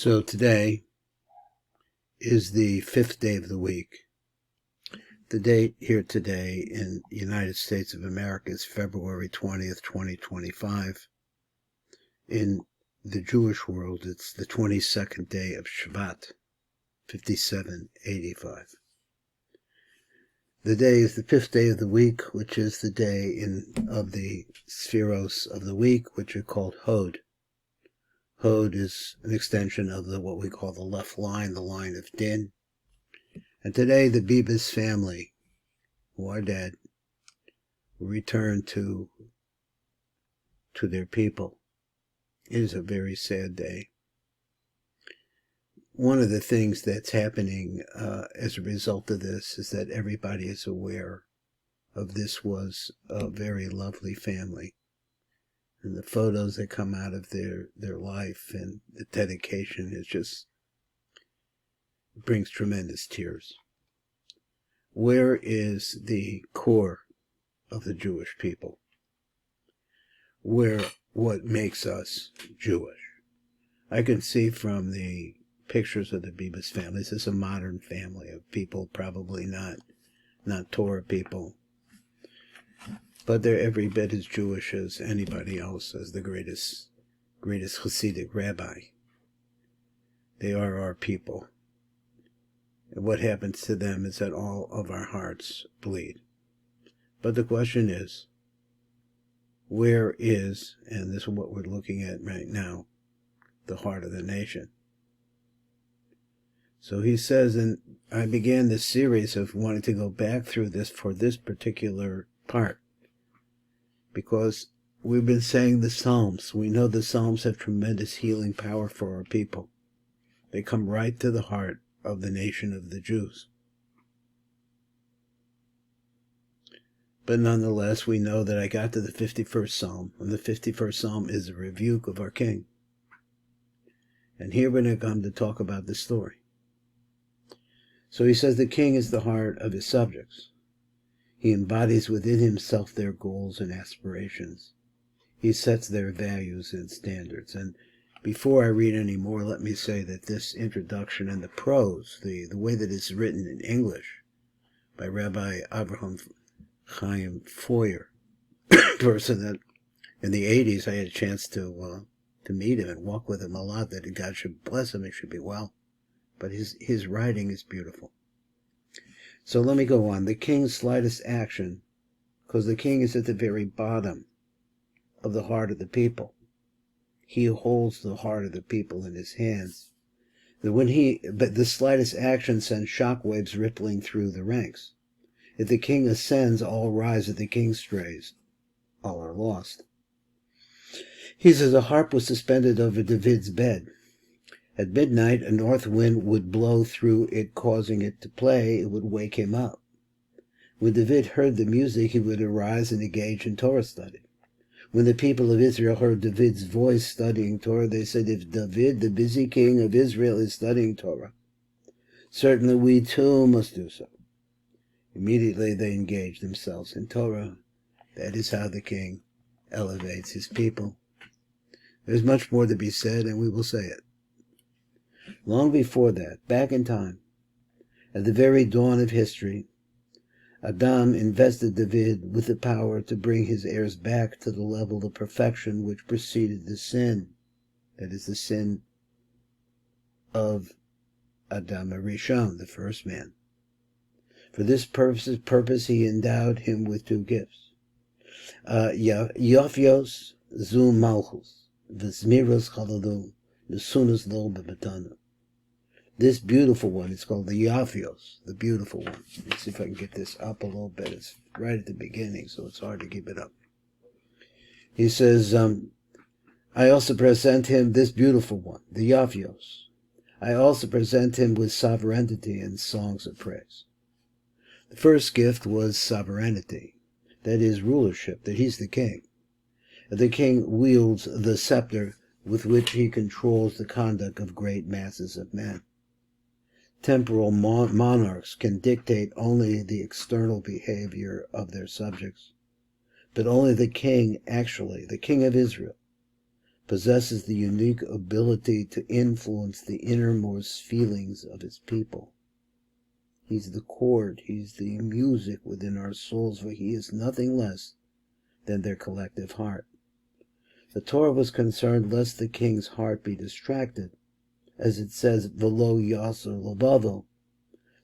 So today is the 5th day of the week. The date here today in the United States of America is February 20th, 2025. In the Jewish world, it's the 22nd day of Shevat, 5785. The day is the 5th day of the week, which is the day of the spheros of the week, which are called Hod. Hod is an extension of what we call the left line, the line of Din. And today the Bibas family, who are dead, will return to their people. It is a very sad day. One of the things that's happening as a result of this is that everybody is aware of this was a very lovely family. And the photos that come out of their life and the dedication is just brings tremendous tears. Where is the core of the Jewish people? What makes us Jewish? I can see from the pictures of the Bibas family, this is a modern family of people, probably not Torah people, but they're every bit as Jewish as anybody else, as the greatest Hasidic rabbi. They are our people. And what happens to them is that all of our hearts bleed. But the question is, where is, and this is what we're looking at right now, the heart of the nation? So he says, and I began this series of wanting to go back through this for this particular part, because we've been saying the Psalms. We know the Psalms have tremendous healing power for our people. They come right to the heart of the nation of the Jews. But nonetheless, we know that I got to the 51st Psalm, and the 51st Psalm is a rebuke of our King. And here we're going to come to talk about the story. So he says the king is the heart of his subjects. He embodies within himself their goals and aspirations. He sets their values and standards. And before I read any more, let me say that this introduction and the prose, the way that it's written in English by Rabbi Avraham Chaim Foyer, person that in the 80s I had a chance to meet him and walk with him a lot, that God should bless him, he should be well. But his writing is beautiful. So let me go on. The king's slightest action, because the king is at the very bottom of the heart of the people. He holds the heart of the people in his hands. But the slightest action sends shockwaves rippling through the ranks. If the king ascends, all rise. If the king strays, all are lost. He says a harp was suspended over David's bed. At midnight, a north wind would blow through it, causing it to play. It would wake him up. When David heard the music, he would arise and engage in Torah study. When the people of Israel heard David's voice studying Torah, they said, if David, the busy king of Israel, is studying Torah, certainly we too must do so. Immediately they engaged themselves in Torah. That is how the king elevates his people. There's much more to be said, and we will say it. Long before that, back in time, at the very dawn of history, Adam invested David with the power to bring his heirs back to the level of perfection which preceded the sin. That is the sin of Adam Rishon, the first man. For this purpose he endowed him with two gifts. Yophios zu malchus, v'zmiros chalalu, nesunas lo b'matana. This beautiful one, it's called the Yophios, the beautiful one. Let's see if I can get this up a little bit. It's right at the beginning, so it's hard to keep it up. He says, I also present him this beautiful one, the Yophios. I also present him with sovereignty and songs of praise. The first gift was sovereignty, that is rulership, that he's the king. The king wields the scepter with which he controls the conduct of great masses of men. Temporal monarchs can dictate only the external behavior of their subjects, but only the king, actually, the king of Israel, possesses the unique ability to influence the innermost feelings of his people. He's the chord, he's the music within our souls, for he is nothing less than their collective heart. The Torah was concerned lest the king's heart be distracted, as it says, v'lo yaser labavo,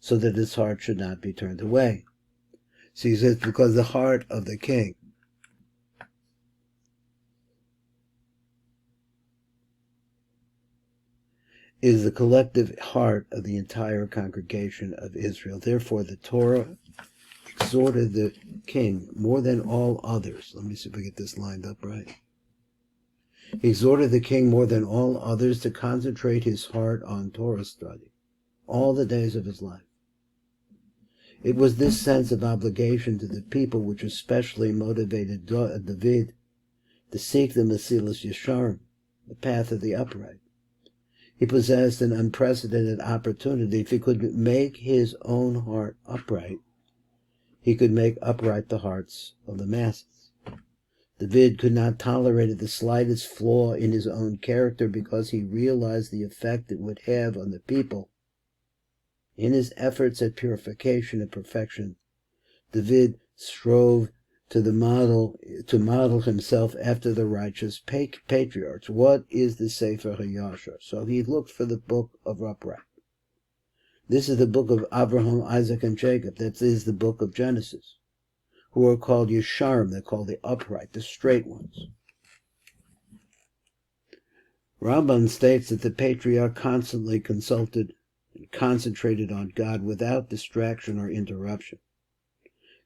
so that his heart should not be turned away. So he says, because the heart of the king is the collective heart of the entire congregation of Israel. Therefore, the Torah exhorted the king more than all others. Let me see if I get this lined up right. He exhorted the king more than all others to concentrate his heart on Torah study all the days of his life. It was this sense of obligation to the people which especially motivated David to seek the Mesilas Yesharim, the path of the upright. He possessed an unprecedented opportunity. If he could make his own heart upright, he could make upright the hearts of the masses. David could not tolerate the slightest flaw in his own character because he realized the effect it would have on the people. In his efforts at purification and perfection, David strove to model himself after the righteous patriarchs. What is the Sefer HaYashar? So he looked for the book of upright. This is the book of Abraham, Isaac, and Jacob. That is the book of Genesis, who are called Yesharim. They're called the upright, the straight ones. Rambam states that the patriarch constantly consulted and concentrated on God without distraction or interruption.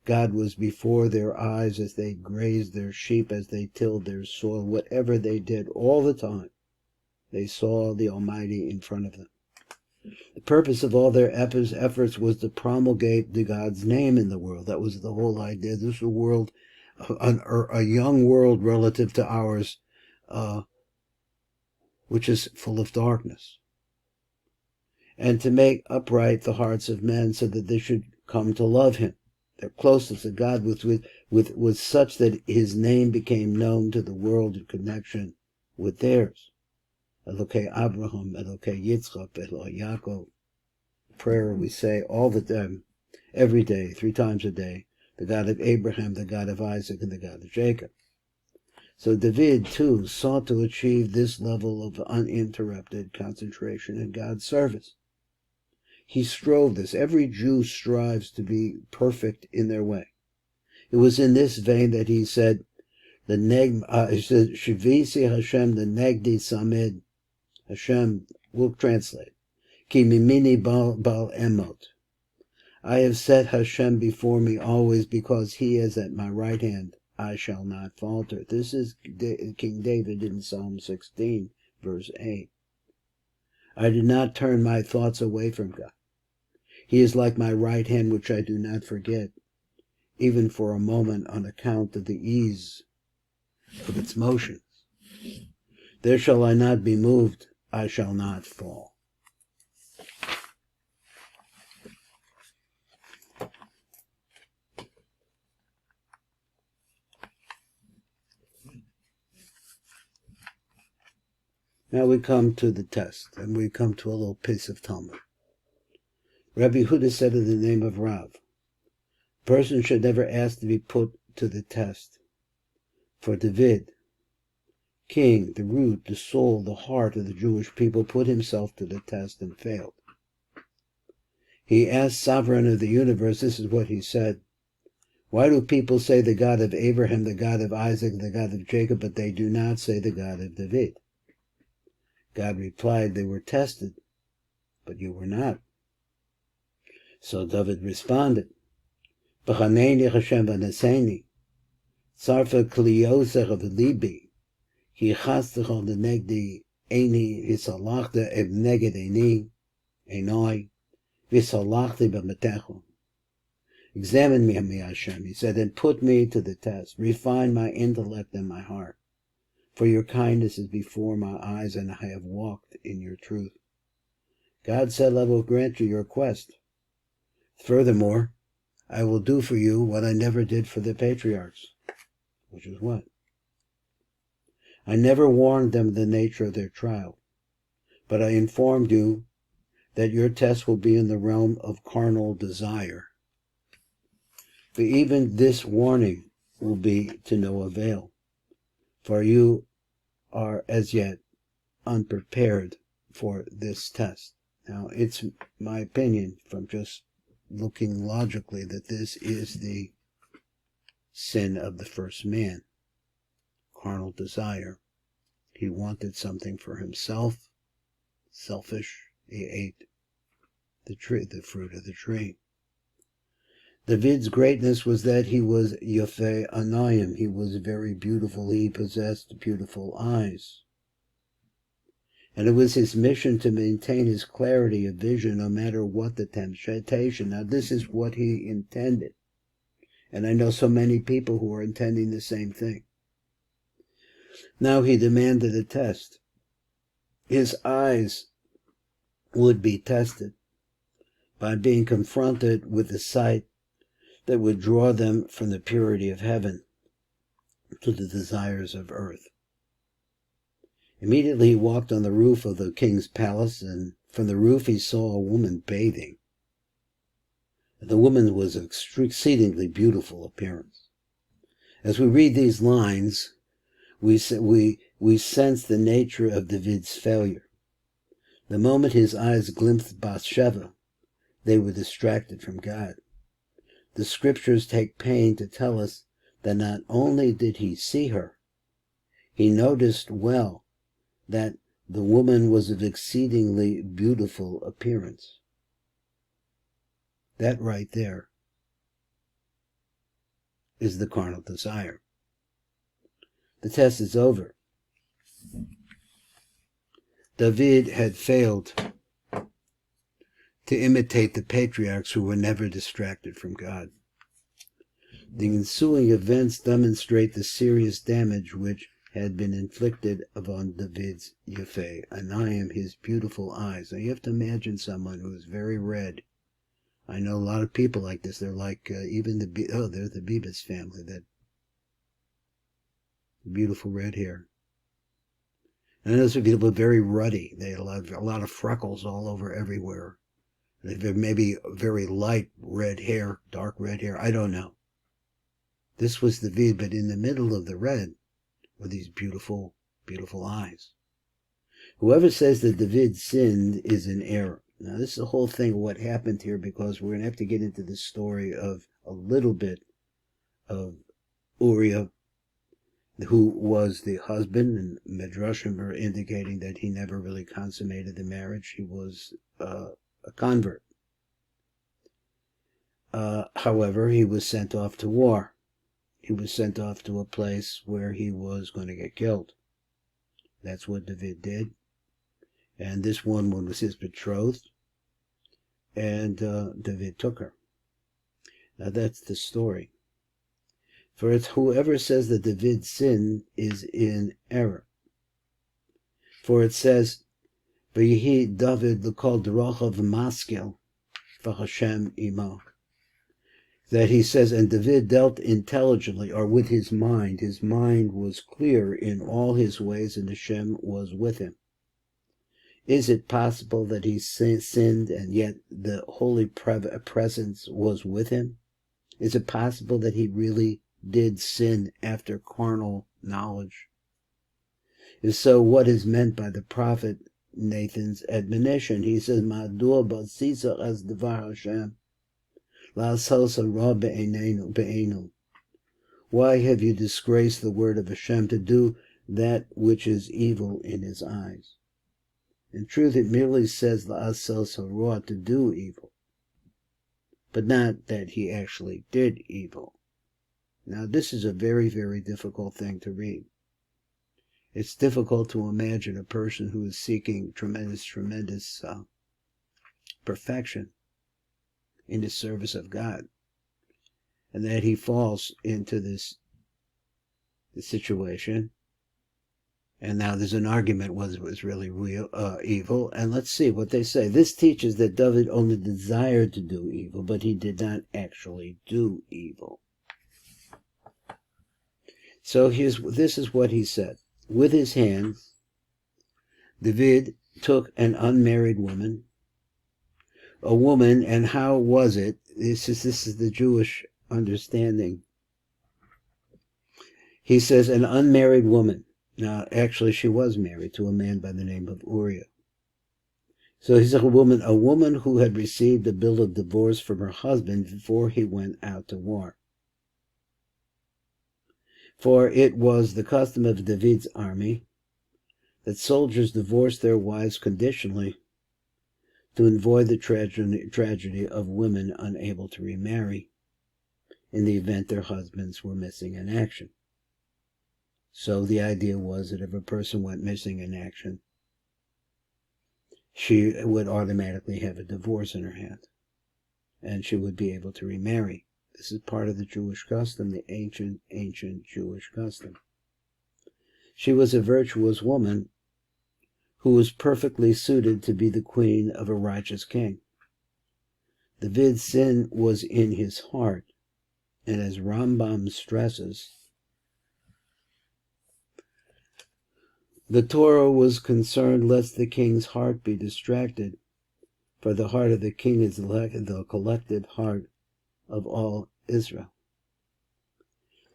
God was before their eyes as they grazed their sheep, as they tilled their soil, whatever they did, all the time. They saw the Almighty in front of them. The purpose of all their efforts was to promulgate the God's name in the world. That was the whole idea. This was a world, a young world relative to ours, which is full of darkness. And to make upright the hearts of men so that they should come to love him. Their closeness to God was such that his name became known to the world in connection with theirs. Elokei Abraham, Elokei Yitzchak, Elokei Yaakov. Prayer we say all the time, every day, 3 times a day. The God of Abraham, the God of Isaac, and the God of Jacob. So David, too, sought to achieve this level of uninterrupted concentration in God's service. He strove this. Every Jew strives to be perfect in their way. It was in this vein that he said, Shivisi Hashem the Negdi Samid. Hashem will translate. Ki mimini bal emot. I have set Hashem before me always, because he is at my right hand. I shall not falter. This is King David in Psalm 16, verse 8. I did not turn my thoughts away from God. He is like my right hand, which I do not forget, even for a moment, on account of the ease of its motions. There shall I not be moved, I shall not fall. Now we come to the test, and we come to a little piece of Talmud. Rabbi Huda said in the name of Rav, a person should never ask to be put to the test. For David, king, the root, the soul, the heart of the Jewish people, put himself to the test and failed. He asked sovereign of the universe, this is what he said, why do people say the God of Abraham, the God of Isaac, and the God of Jacob, but they do not say the God of David? God replied, they were tested, but you were not. So David responded, B'chaneni Hashem v'neseni, tzarfa kliyosecha v'libi, ki chastecha l'negdi eini v'salachta ev neged enoi, v'salachti b'metecho. Examine me, Hashem, he said, and put me to the test. Refine my intellect and my heart. For your kindness is before my eyes, and I have walked in your truth. God said, I will grant you your request. Furthermore, I will do for you what I never did for the patriarchs. Which is what? I never warned them of the nature of their trial, but I informed you that your test will be in the realm of carnal desire. But even this warning will be to no avail, for you are as yet unprepared for this test. Now, it's my opinion, from just looking logically, that this is the sin of the first man, carnal desire. He wanted something for himself, selfish. He ate the fruit of the tree. David's greatness was that he was Yafeh Anayim. He was very beautiful. He possessed beautiful eyes. And it was his mission to maintain his clarity of vision no matter what the temptation. Now, this is what he intended. And I know so many people who are intending the same thing. Now he demanded a test. His eyes would be tested by being confronted with a sight that would draw them from the purity of heaven to the desires of earth. Immediately he walked on the roof of the king's palace, and from the roof he saw a woman bathing. The woman was of exceedingly beautiful appearance. As we read these lines, we sense the nature of David's failure. The moment his eyes glimpsed Bathsheba, they were distracted from God. The scriptures take pain to tell us that not only did he see her, he noticed well that the woman was of exceedingly beautiful appearance. That right there is the carnal desire. The test is over. David had failed to imitate the patriarchs who were never distracted from God. The ensuing events demonstrate the serious damage which had been inflicted upon David's Yafeh Anayim, his beautiful eyes. Now you have to imagine someone who is very red. I know a lot of people like this. They're like even they're the Bibas family, that beautiful red hair. And those people are very ruddy. They had a lot of freckles all over everywhere. They maybe very light red hair, dark red hair. I don't know. This was David, but in the middle of the red were these beautiful, beautiful eyes. Whoever says that David sinned is in error. Now, this is the whole thing of what happened here, because we're going to have to get into the story of a little bit of Uriah, who was the husband, and Midrashim are indicating that he never really consummated the marriage. He was a convert. However, he was sent off to war. He was sent off to a place where he was going to get killed. That's what David did. And this woman was his betrothed. And David took her. Now that's the story. For it's whoever says that David sinned is in error. For it says, V'yihi David l'kol d'rochav maskel v'Hashem imo. That he says, and David dealt intelligently, or with his mind. His mind was clear in all his ways, and Hashem was with him. Is it possible that he sinned, and yet the holy presence was with him? Is it possible that he really did sin after carnal knowledge? If so, what is meant by the prophet Nathan's admonition? He says, Ma'dur b'sisa as devar Hashem. Why have you disgraced the word of Hashem to do that which is evil in his eyes? In truth, it merely says to do evil, but not that he actually did evil. Now, this is a very, very difficult thing to read. It's difficult to imagine a person who is seeking tremendous perfection in the service of God, and that he falls into this situation. And now there's an argument whether it was really real evil. And let's see what they say. This teaches that David only desired to do evil, but he did not actually do evil. So this is what he said. with his hands, David took an unmarried woman, and how was it? This is the Jewish understanding. He says an unmarried woman. Now, actually, she was married to a man by the name of Uriah. So he's a woman who had received a bill of divorce from her husband before he went out to war. For it was the custom of David's army that soldiers divorced their wives conditionally to avoid the tragedy of women unable to remarry in the event their husbands were missing in action. So the idea was that if a person went missing in action, she would automatically have a divorce in her hand, and she would be able to remarry. This is part of the Jewish custom, the ancient Jewish custom. She was a virtuous woman who was perfectly suited to be the queen of a righteous king. David's sin was in his heart, and as Rambam stresses, the Torah was concerned lest the king's heart be distracted, for the heart of the king is the collected heart of all Israel.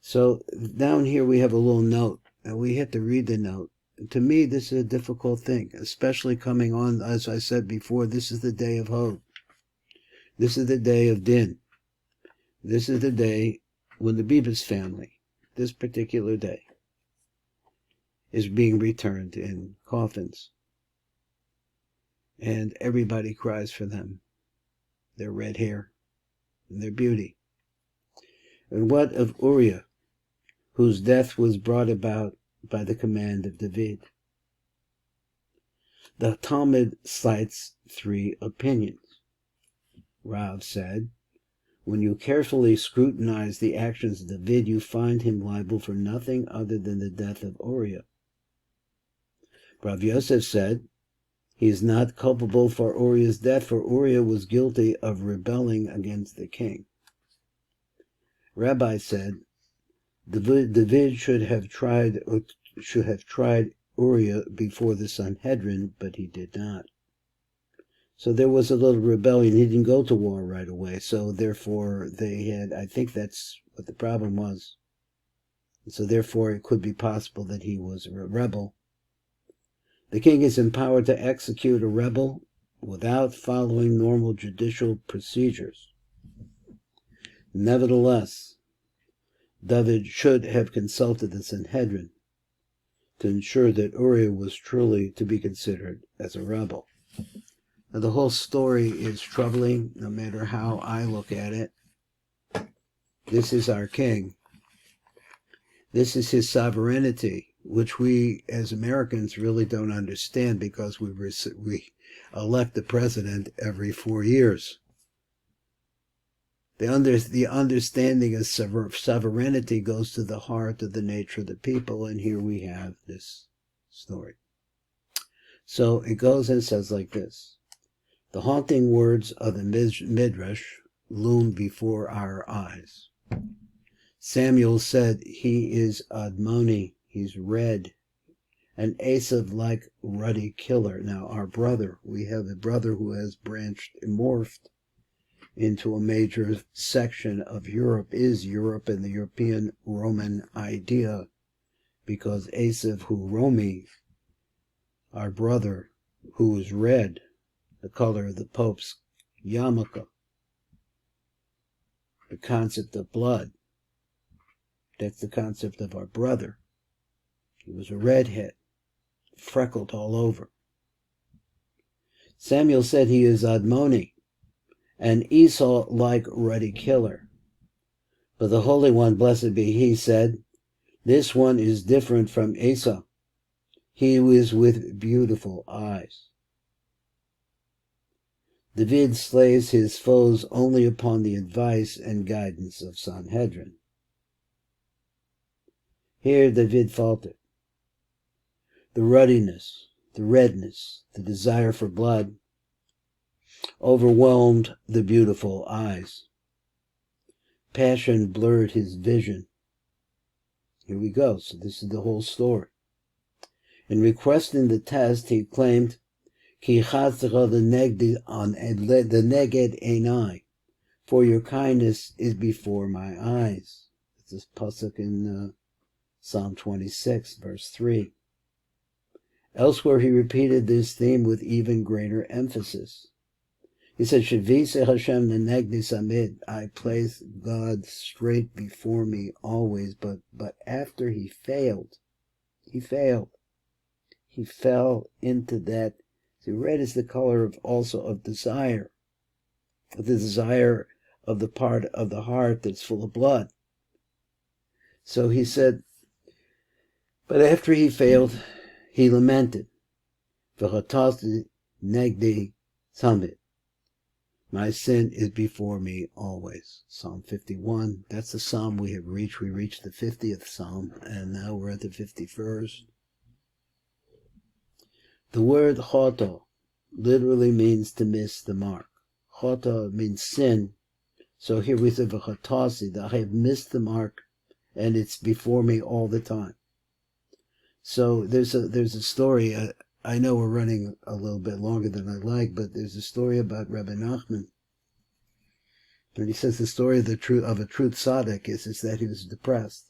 So down here we have a little note, and we have to read the note. To me, this is a difficult thing, especially coming on, as I said before, this is the day of hope. This is the day of Din. This is the day when the Beavis family, this particular day, is being returned in coffins. And everybody cries for them, their red hair and their beauty. And what of Uriah, whose death was brought about by the command of David? The Talmud cites 3 opinions. Rav said, when you carefully scrutinize the actions of David, you find him liable for nothing other than the death of Uriah. Rav Yosef said, he is not culpable for Uriah's death, for Uriah was guilty of rebelling against the king. Rabbi said, David should have tried Uriah before the Sanhedrin, but he did not. So there was a little rebellion. He didn't go to war right away, so therefore I think that's what the problem was. So therefore it could be possible that he was a rebel. The king is empowered to execute a rebel without following normal judicial procedures. Nevertheless, David should have consulted the Sanhedrin to ensure that Uriah was truly to be considered as a rebel. Now, the whole story is troubling, no matter how I look at it. This is our king. This is his sovereignty, which we as Americans really don't understand because we elect the president every 4 years. The understanding of sovereignty goes to the heart of the nature of the people, and here we have this story. So it goes and says like this. The haunting words of the Midrash loom before our eyes. Samuel said, he is Admoni, he's red, and Esav like ruddy killer. Now our brother, we have a brother who has morphed into a major section of Europe, is Europe and the European Roman idea, because Esav who Romi, our brother, who is red, the color of the Pope's yarmulke, the concept of blood. That's the concept of our brother. He was a redhead, freckled all over. Samuel said he is Admoni, and Esau like ruddy killer. But the Holy One, blessed be he, said, this one is different from Esau. He is with beautiful eyes. David slays his foes only upon the advice and guidance of Sanhedrin. Here David faltered. The ruddiness, the redness, the desire for blood overwhelmed the beautiful eyes. Passion blurred his vision. Here we go. So this is the whole story. In requesting the test, he claimed, Ki chatzcha the neged einai, for your kindness is before my eyes. This is pasuk in Psalm 26, verse 3. Elsewhere, he repeated this theme with even greater emphasis. He said, Shavise Hashem nenegdi samid, I place God straight before me always, but after he failed. He fell into that. See, red is the color of desire, the desire of the part of the heart that's full of blood. So he said, but after he failed, he lamented, V'chatasti negdi samid, my sin is before me always. Psalm 51, that's the psalm we have reached. We reached the 50th psalm, and now we're at the 51st. The word choto literally means to miss the mark. Choto means sin. So here we say, v'chatasi, that I have missed the mark, and it's before me all the time. So there's a story. I know we're running a little bit longer than I like, but there's a story about Rabbi Nachman. And he says the story of a true tzaddik is that he was depressed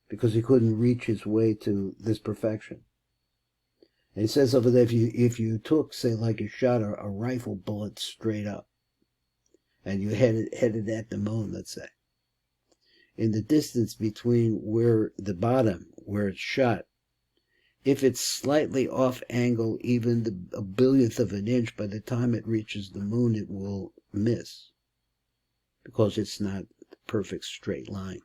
because he couldn't reach his way to this perfection. And he says over there, if you took, say, like you shot a rifle bullet straight up, and you headed at the moon, let's say, in the distance between where the bottom, where it's shot, if it's slightly off angle, even a billionth of an inch, by the time it reaches the moon, it will miss, because it's not the perfect straight line.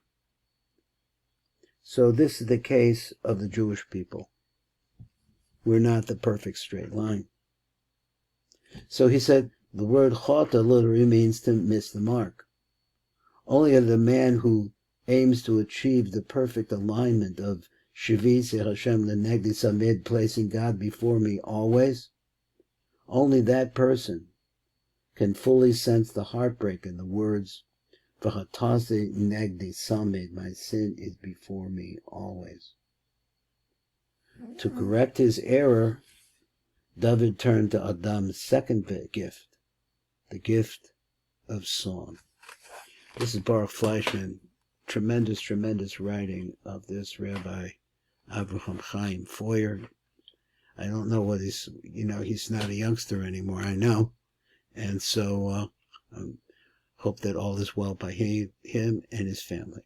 So this is the case of the Jewish people. We're not the perfect straight line. So he said, the word chota literally means to miss the mark. Only the man who aims to achieve the perfect alignment of Shavise Hashem lenegdi samid, placing God before me always, only that person can fully sense the heartbreak in the words, V'chatasi negdi samid, my sin is before me always. To correct his error, David turned to Adam's second gift, the gift of song. This is Baruch Fleischman, tremendous writing of this Rabbi Avraham Chaim Feuer. I don't know what he's not a youngster anymore, I know. And so, hope that all is well by him and his family.